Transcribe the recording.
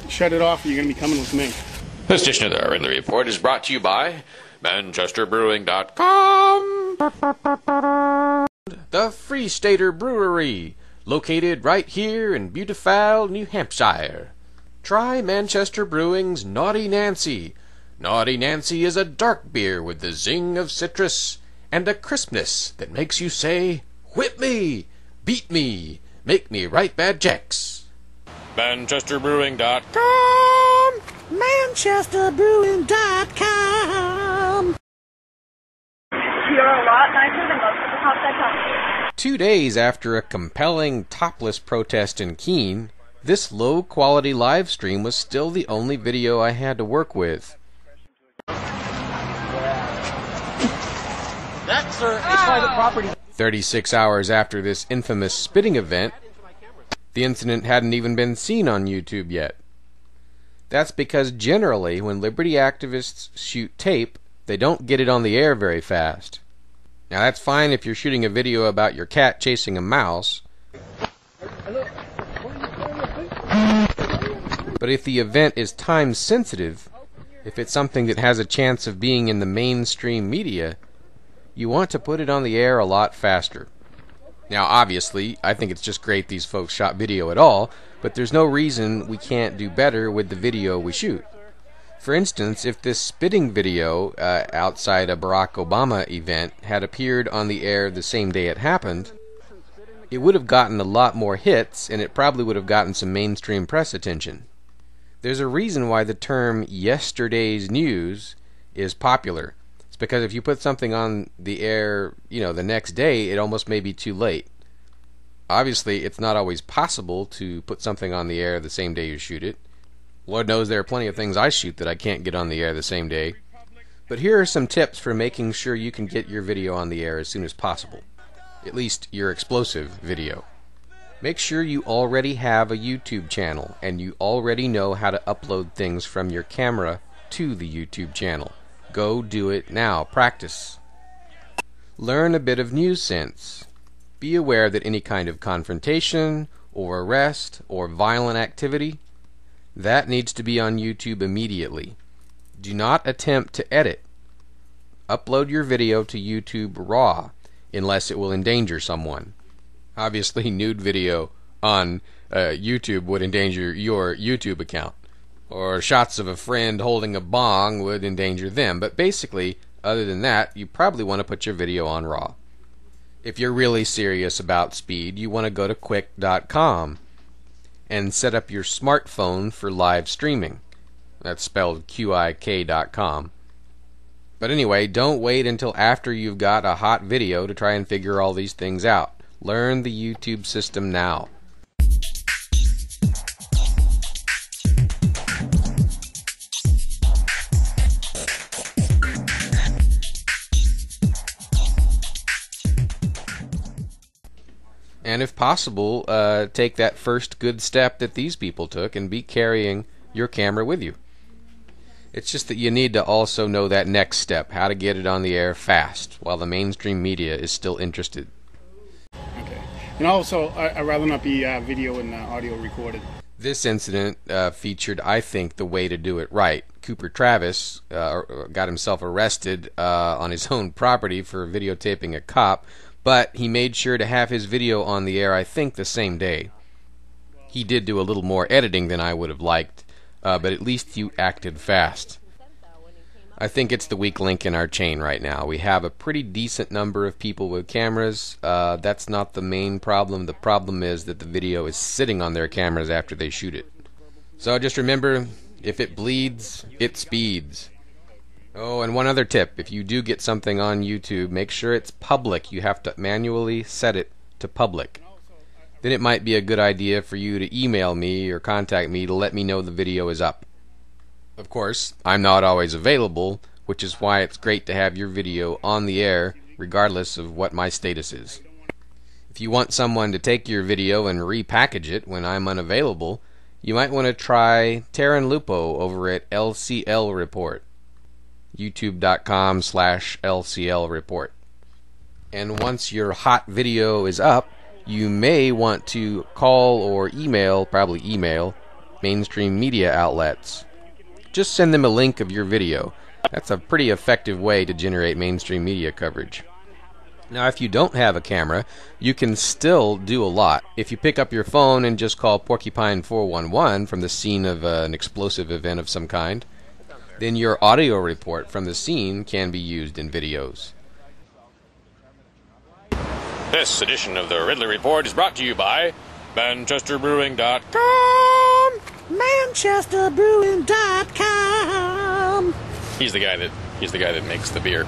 shut it off, or you're going to be coming with me. This edition of the Ridley Report is brought to you by ManchesterBrewing.com. The Free Stater Brewery, located right here in beautiful New Hampshire. Try Manchester Brewing's Naughty Nancy. Naughty Nancy is a dark beer with the zing of citrus and a crispness that makes you say, "Whip me, beat me, make me write bad checks." ManchesterBrewing.com. ManchesterBrewing.com. You're a lot nicer than most of the cops I talk to. 2 days after a compelling topless protest in Keene, this low-quality live stream was still the only video I had to work with. That, sir, is private property. 36 hours after this infamous spitting event, the incident hadn't even been seen on YouTube yet. That's because generally, when liberty activists shoot tape, they don't get it on the air very fast. Now that's fine if you're shooting a video about your cat chasing a mouse. But if the event is time sensitive, if it's something that has a chance of being in the mainstream media, you want to put it on the air a lot faster. Now obviously, I think it's just great these folks shot video at all, but there's no reason we can't do better with the video we shoot. For instance, if this spitting video outside a Barack Obama event had appeared on the air the same day it happened, it would have gotten a lot more hits, and it probably would have gotten some mainstream press attention. There's a reason why the term yesterday's news is popular. It's because if you put something on the air, the next day, it almost may be too late. Obviously, it's not always possible to put something on the air the same day you shoot it. Lord knows there are plenty of things I shoot that I can't get on the air the same day. But here are some tips for making sure you can get your video on the air as soon as possible. At least your explosive video. Make sure you already have a YouTube channel and you already know how to upload things from your camera to the YouTube channel. Go do it now. Practice. Learn a bit of news sense. Be aware that any kind of confrontation or arrest or violent activity, that needs to be on YouTube immediately. Do not attempt to edit. Upload your video to YouTube raw, unless it will endanger someone. Obviously, nude video on YouTube would endanger your YouTube account. Or shots of a friend holding a bong would endanger them. But basically, other than that, you probably want to put your video on raw. If you're really serious about speed, you want to go to quick.com and set up your smartphone for live streaming. That's spelled QIK.com. But anyway, don't wait until after you've got a hot video to try and figure all these things out. Learn the YouTube system now. And if possible, take that first good step that these people took and be carrying your camera with you. It's just that you need to also know that next step, how to get it on the air fast, while the mainstream media is still interested. Okay. And also, I'd rather not be video and audio recorded. This incident featured, I think, the way to do it right. Cooper Travis got himself arrested on his own property for videotaping a cop, but he made sure to have his video on the air, I think, the same day. He did do a little more editing than I would have liked, but at least you acted fast. I think it's the weak link in our chain right now. We have a pretty decent number of people with cameras. That's not the main problem. The problem is that the video is sitting on their cameras after they shoot it. So just remember, if it bleeds, it speeds. Oh, and one other tip. If you do get something on YouTube, make sure it's public. You have to manually set it to public. Then it might be a good idea for you to email me or contact me to let me know the video is up. Of course, I'm not always available, which is why it's great to have your video on the air, regardless of what my status is. If you want someone to take your video and repackage it when I'm unavailable, you might want to try Taryn Lupo over at LCLReport. youtube.com/LCLReport. And once your hot video is up, you may want to call or email, probably email, mainstream media outlets. Just send them a link of your video. That's a pretty effective way to generate mainstream media coverage. Now, if you don't have a camera, you can still do a lot. If you pick up your phone and just call Porcupine 411 from the scene of an explosive event of some kind, then your audio report from the scene can be used in videos. This edition of the Ridley Report is brought to you by ManchesterBrewing.com. ManchesterBrewing.com. He's the guy that makes the beer.